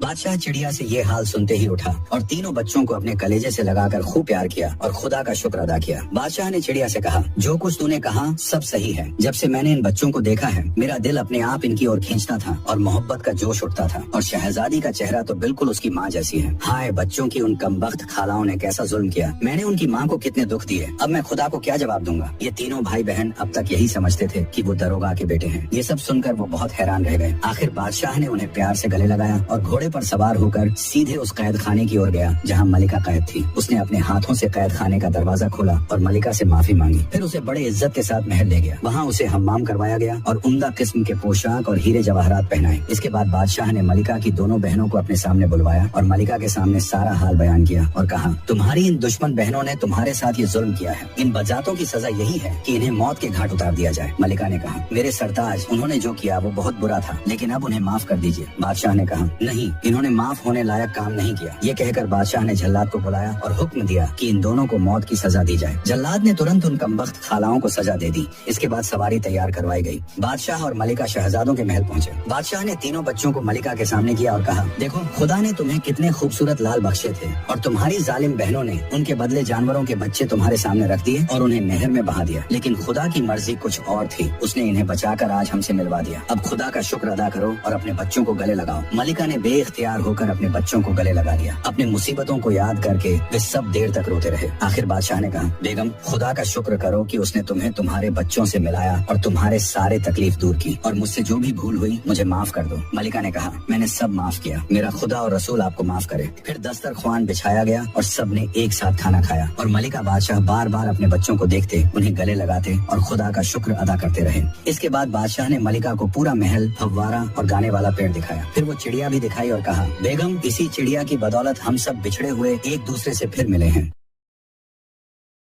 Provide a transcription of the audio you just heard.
بادشاہ چڑیا سے یہ حال سنتے ہی اٹھا اور تینوں بچوں کو اپنے کلیجے سے لگا کر خوب پیار کیا اور خدا کا شکر ادا کیا۔ بادشاہ نے چڑیا سے کہا، جو کچھ تو نے کہا سب صحیح ہے۔ جب سے میں نے ان بچوں کو دیکھا ہے میرا دل اپنے آپ ان کی اور کھینچتا تھا اور محبت کا جوش اٹھتا تھا، اور شہزادی کا چہرہ تو بالکل اس کی ماں جیسی ہے۔ ہائے بچوں کی ان کمبخت خالاؤں نے کیسا ظلم کیا، میں نے ان کی ماں کو کتنے دکھ دیے، اب میں خدا کو کیا جواب دوں گا۔ یہ تینوں بھائی بہن اب تک یہی سمجھتے تھے کہ وہ داروغہ کے بیٹے ہیں۔ یہ سب سن کر وہ بہت حیران رہ گئے۔ آخر بادشاہ نے انہیں پیار سے گلے لگایا اور گھوڑے پر سوار ہو کر سیدھے اس قید خانے کی اور گیا جہاں ملکہ قید تھی۔ اس نے اپنے ہاتھوں سے قید خانے کا دروازہ کھولا اور ملکہ سے معافی مانگی، پھر اسے بڑے عزت کے ساتھ محل لے گیا۔ وہاں اسے حمام کروایا گیا اور عمدہ قسم کے پوشاک اور ہیرے جواہرات پہنائے۔ اس کے بعد بادشاہ نے ملکہ کی دونوں بہنوں کو اپنے سامنے بلوایا اور ملکہ کے سامنے سارا حال بیان کیا اور کہا، تمہاری ان دشمن بہنوں نے تمہارے ساتھ یہ ظلم کیا ہے، ان بدذاتوں کی سزا یہی ہے کہ انہیں موت کے گھاٹ اتار دیا جائے۔ ملکہ نے کہا، میرے سرتاج، انہوں نے جو کیا وہ بہت برا تھا، لیکن اب انہیں معاف کر دیجیے۔ بادشاہ نے کہا، نہیں، انہوں نے معاف ہونے لائق کام نہیں کیا۔ یہ کہہ کر بادشاہ نے جلاد کو بلایا اور حکم دیا کہ ان دونوں کو موت کی سزا دی جائے۔ جلاد نے ترنت ان کمبخت خالاؤں کو سزا دے دی۔ اس کے بعد سواری تیار کروائی گئی۔ بادشاہ اور ملکہ شہزادوں کے محل پہنچے۔ بادشاہ نے تینوں بچوں کو ملکہ کے سامنے کیا اور کہا، دیکھو خدا نے تمہیں کتنے خوبصورت لال بخشے تھے، اور تمہاری ظالم بہنوں نے ان کے بدلے جانوروں کے بچے تمہارے سامنے رکھ دیے اور انہیں نہر میں بہا دیا، لیکن خدا کی مرضی کچھ اور تھی، اس نے انہیں بچا کر آج ہم سے ملوا دیا۔ اب خدا کا شکر ادا کرو اور اپنے بچوں کو گلے لگاؤ۔ ملکہ نے بے اختیار ہو کر اپنے بچوں کو گلے لگا دیا۔ اپنے مصیبتوں کو یاد کر کے وہ سب دیر تک روتے رہے۔ آخر بادشاہ نے کہا، بیگم خدا کا شکر کرو کہ اس نے تمہیں تمہارے بچوں سے ملایا اور تمہارے سارے تکلیف دور کی، اور مجھ سے جو بھی بھول ہوئی مجھے معاف کر دو۔ ملکہ نے کہا، میں نے سب معاف کیا، میرا خدا اور رسول آپ کو معاف کرے۔ پھر دسترخوان بچھایا گیا اور سب نے ایک ساتھ کھانا کھایا، اور ملکہ بادشاہ بار بار اپنے بچوں کو دیکھتے، انہیں گلے لگاتے اور خدا کا شکر ادا کرتے رہے۔ اس کے بعد بادشاہ نے ملکہ کو پورا محل، فوارہ اور گانے والا پیڑ دکھایا۔ پھر وہ چڑیا بھی دکھائی اور کہا، بیگم اسی چڑیا کی بدولت ہم سب بچھڑے ہوئے ایک دوسرے سے پھر ملے ہیں۔